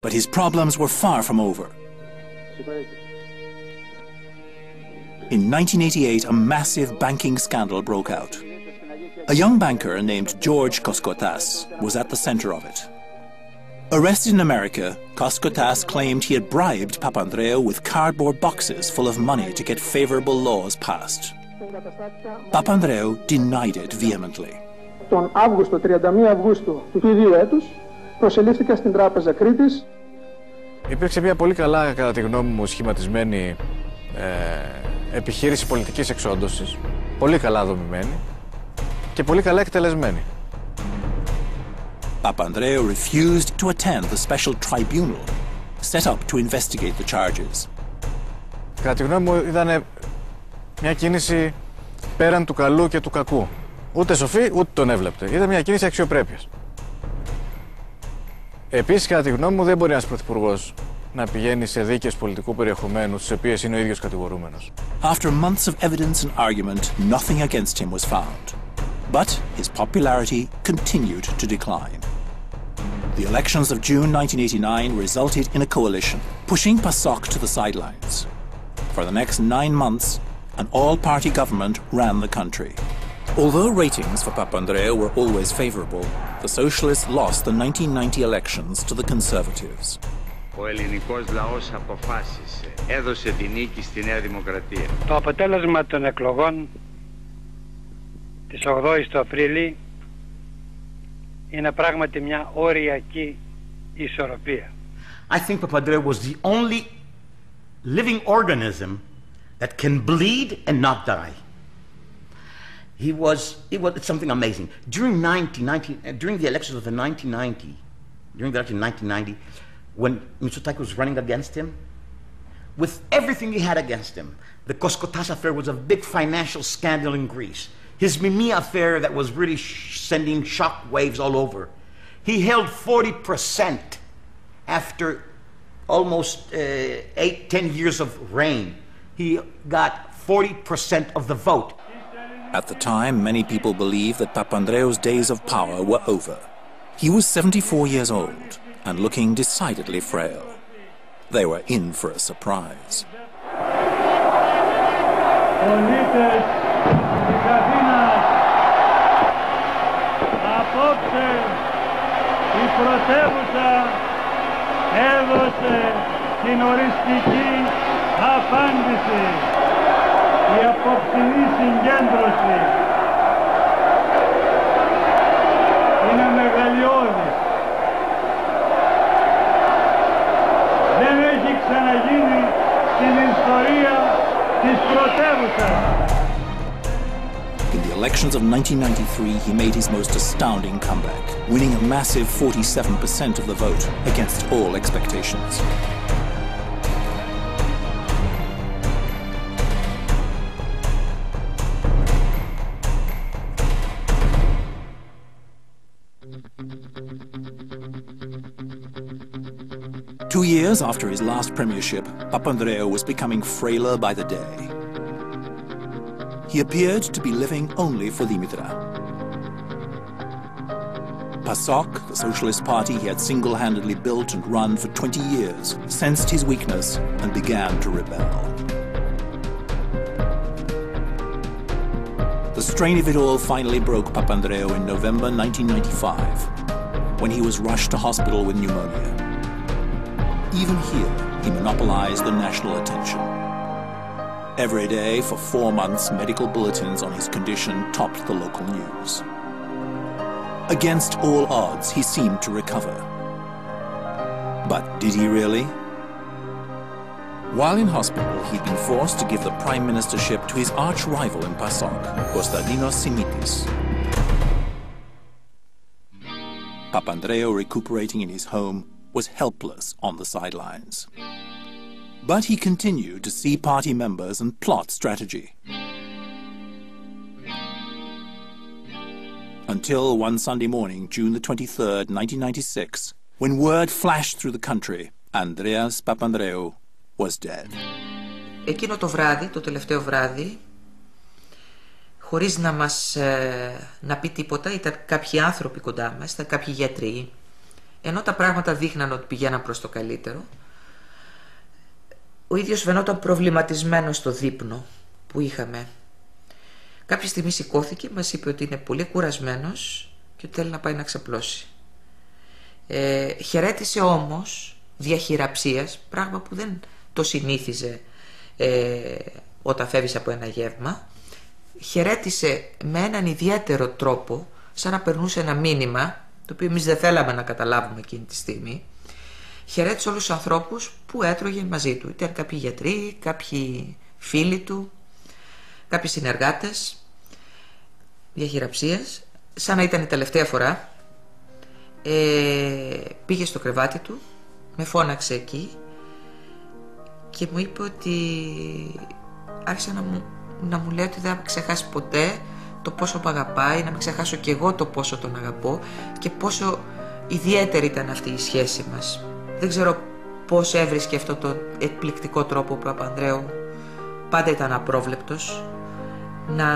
But his problems were far from over. In 1988, a massive banking scandal broke out. A young banker named George Koskotas was at the center of it. Arrested in America, Koskotas claimed he had bribed Papandreou with cardboard boxes full of money to get favorable laws passed. Papandreou denied it vehemently. Τον Αύγουστο, 31 Αυγούστου του ίδιου έτους, προσελήφθηκα στην Τράπεζα Κρήτης. Υπήρξε μια πολύ καλά, κατά τη γνώμη μου, σχηματισμένη επιχείρηση πολιτικής εξόντωσης, πολύ καλά δομημένη και πολύ καλά εκτελεσμένη. Papandreou refused to attend the special tribunal set up to investigate the charges. Κατά τη γνώμη μου ήταν μια κίνηση πέραν του καλού και του κακού. Ούτε σοφή, ούτε τον έβλεπτε. Ήταν μια κίνηση αξιοπρέπειας. Επίσης, κατά τη γνώμη μου, δεν μπορεί ένας πρωθυπουργός να πηγαίνει σε δίκες πολιτικού περιεχομένου, στις οποίες είναι ο ίδιος κατηγορούμενος. After months of evidence and argument, nothing against him was found. But his popularity continued to decline. The elections of June 1989 resulted in a coalition, pushing PASOK to the sidelines. For the next 9 months, an all-party government ran the country. Although ratings for Papandreou were always favorable, the socialists lost the 1990 elections to the conservatives. Ο ελληνικός λαός αποφάσισε, έδωσε τη νίκη στη Νέα Δημοκρατία. Το αποτέλεσμα των εκλογών της 8ης του Απρίλη είναι πράγματι μια οριακή ισορροπία. I think Papandreou was the only living organism that can bleed and not die. It's something amazing. During the elections of the 1990, when Mitsotakis was running against him, with everything he had against him, the Koskotas affair was a big financial scandal in Greece. His Mimi affair that was really sending shock waves all over. He held 40% after almost 8-10 years of reign. He got 40% of the vote. At the time, many people believed that Papandreou's days of power were over. He was 74 years old and looking decidedly frail. They were in for a surprise. Απόψε η πρωτεύουσα έδωσε την οριστική απάντηση. Η απόψινή συγκέντρωση είναι μεγαλειώδης. Δεν έχει ξαναγίνει στην ιστορία της πρωτεύουσας. In the elections of 1993, he made his most astounding comeback, winning a massive 47% of the vote against all expectations. Two years after his last premiership, Papandreou was becoming frailer by the day. He appeared to be living only for Dimitra. PASOK, the socialist party he had single-handedly built and run for 20 years, sensed his weakness and began to rebel. The strain of it all finally broke Papandreou in November 1995, when he was rushed to hospital with pneumonia. Even here, he monopolized the national attention. Every day, for 4 months, medical bulletins on his condition topped the local news. Against all odds, he seemed to recover. But did he really? While in hospital, he'd been forced to give the prime ministership to his arch-rival in PASOK, Konstantinos Simitis. Papandreou, recuperating in his home, was helpless on the sidelines. But he continued to see party members and plot strategy. Until one Sunday morning, June the 23rd, 1996, when word flashed through the country, Andreas Papandreou was dead. Εκείνο το βράδυ, το τελευταίο βράδυ, χωρίς να μας να πει τίποτα, ήταν κάποιοι άνθρωποι κοντά μας, ήταν κάποιοι γιατροί, ενώ τα πράγματα δείχναν ότι πηγαίναν προς το καλύτερο, ο ίδιος φαινόταν προβληματισμένος στο δείπνο που είχαμε. Κάποια στιγμή σηκώθηκε, μας είπε ότι είναι πολύ κουρασμένος και ότι θέλει να πάει να ξαπλώσει. Χαιρέτησε όμως διαχειραψίας, πράγμα που δεν το συνήθιζε όταν φεύγεις από ένα γεύμα. Χαιρέτησε με έναν ιδιαίτερο τρόπο, σαν να περνούσε ένα μήνυμα, το οποίο εμείς δεν θέλαμε να καταλάβουμε εκείνη τη στιγμή. Χαιρέτησε όλους τους ανθρώπους που έτρωγε μαζί του. Ήταν κάποιοι γιατροί, κάποιοι φίλοι του, κάποιοι συνεργάτες διαχειραψίας, σαν να ήταν η τελευταία φορά. Πήγε στο κρεβάτι του, με φώναξε εκεί και μου είπε ότι άρχισε να μου λέει ότι δεν θα ξεχάσει ποτέ το πόσο με αγαπάει, να μην ξεχάσω κι εγώ το πόσο τον αγαπώ και πόσο ιδιαίτερη ήταν αυτή η σχέση μας. Δεν ξέρω πώς έβρισκε αυτό το εκπληκτικό τρόπο που ο Παπανδρέου πάντα ήταν απρόβλεπτος να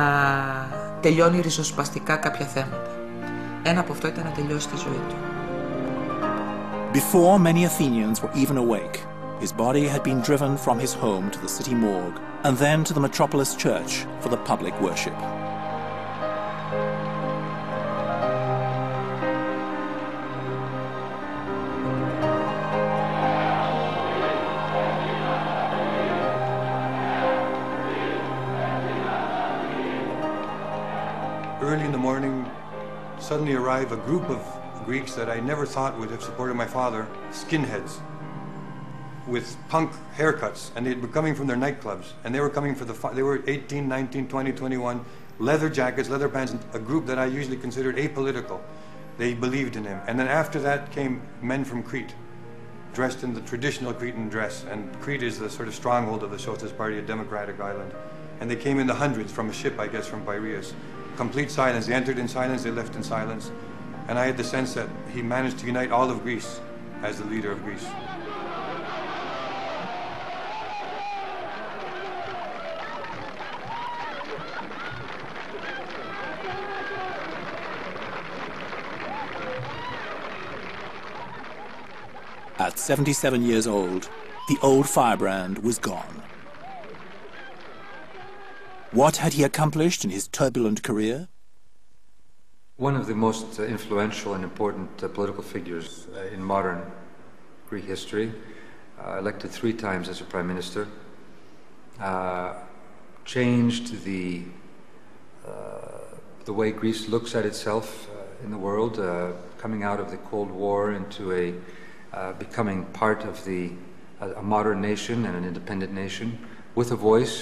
τελειώνει ριζοσπαστικά κάποια θέματα. Ένα από αυτό ήταν να τελειώσει τη ζωή του. Before many Athenians were even awake, his body had been driven from his home to the city morgue and then to the metropolis church for the public worship. Early in the morning, suddenly arrived a group of Greeks that I never thought would have supported my father, skinheads, with punk haircuts, and they'd been coming from their nightclubs, and they were coming for they were 18, 19, 20, 21, leather jackets, leather pants, a group that I usually considered apolitical. They believed in him. And then after that came men from Crete, dressed in the traditional Cretan dress, and Crete is the sort of stronghold of the Socialist Party, a democratic island. And they came in the hundreds from a ship, I guess, from Piraeus. Complete silence. They entered in silence, they left in silence. And I had the sense that he managed to unite all of Greece as the leader of Greece. At 77 years old, the old firebrand was gone. What had he accomplished in his turbulent career? One of the most influential and important political figures in modern Greek history, elected 3 times as a prime minister, changed the way Greece looks at itself in the world, coming out of the Cold War into becoming part of a modern nation and an independent nation, with a voice,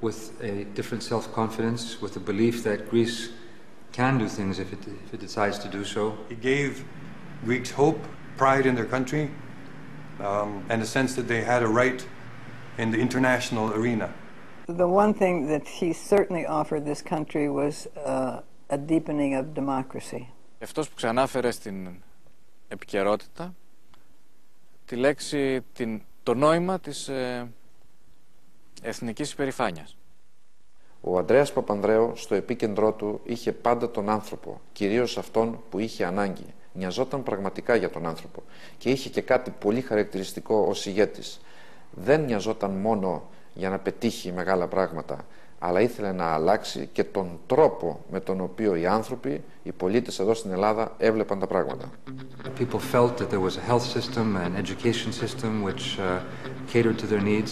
with a different self-confidence, with the belief that Greece can do things if it decides to do so. He gave Greeks hope, pride in their country, and a sense that they had a right in the international arena. The one thing that he certainly offered this country was a deepening of democracy. Αυτός που ξανάφερε στην επικαιρότητα τη λέξη, το νόημα της εθνικής υπερηφάνειας. Ο Ανδρέας Παπανδρέου στο επίκεντρό του είχε πάντα τον άνθρωπο, κυρίως αυτόν που είχε ανάγκη. Νοιαζόταν πραγματικά για τον άνθρωπο και είχε και κάτι πολύ χαρακτηριστικό ως ηγέτης. Δεν νοιαζόταν μόνο για να πετύχει μεγάλα πράγματα, αλλά ήθελε να αλλάξει και τον τρόπο με τον οποίο οι άνθρωποι, οι πολίτες εδώ στην Ελλάδα έβλεπαν τα πράγματα. People felt that there was a health system, an education system which catered to their needs.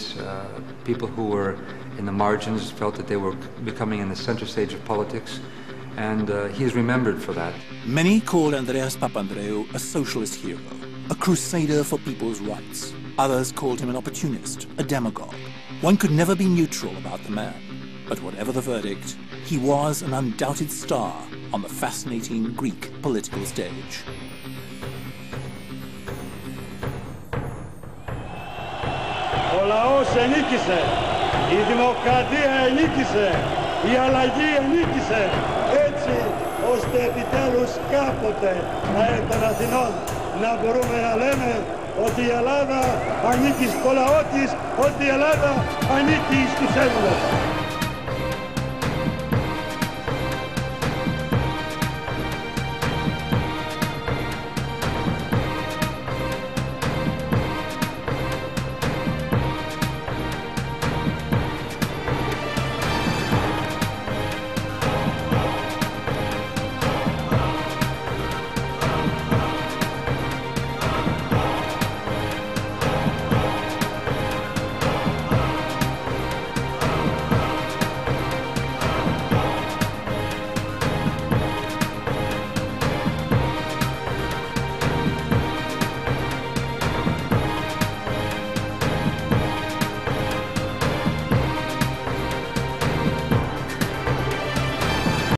People who were in the margins felt that they were becoming in the center stage of politics, and he is remembered for that. Many called Andreas Papandreou a socialist hero, a crusader for people's rights. Others called him an opportunist, a demagogue. One could never be neutral about the man. But whatever the verdict, he was an undoubted star on the fascinating Greek political stage. Ο λαός ενίκησε, η δημοκρατία ενίκησε, η αλλαγή ενίκησε, έτσι ώστε επιτέλους κάποτε των Αθηνών να μπορούμε να λέμε ότι η Ελλάδα ανήκει στο λαό της, ότι η Ελλάδα ανήκει στους Έλληνες.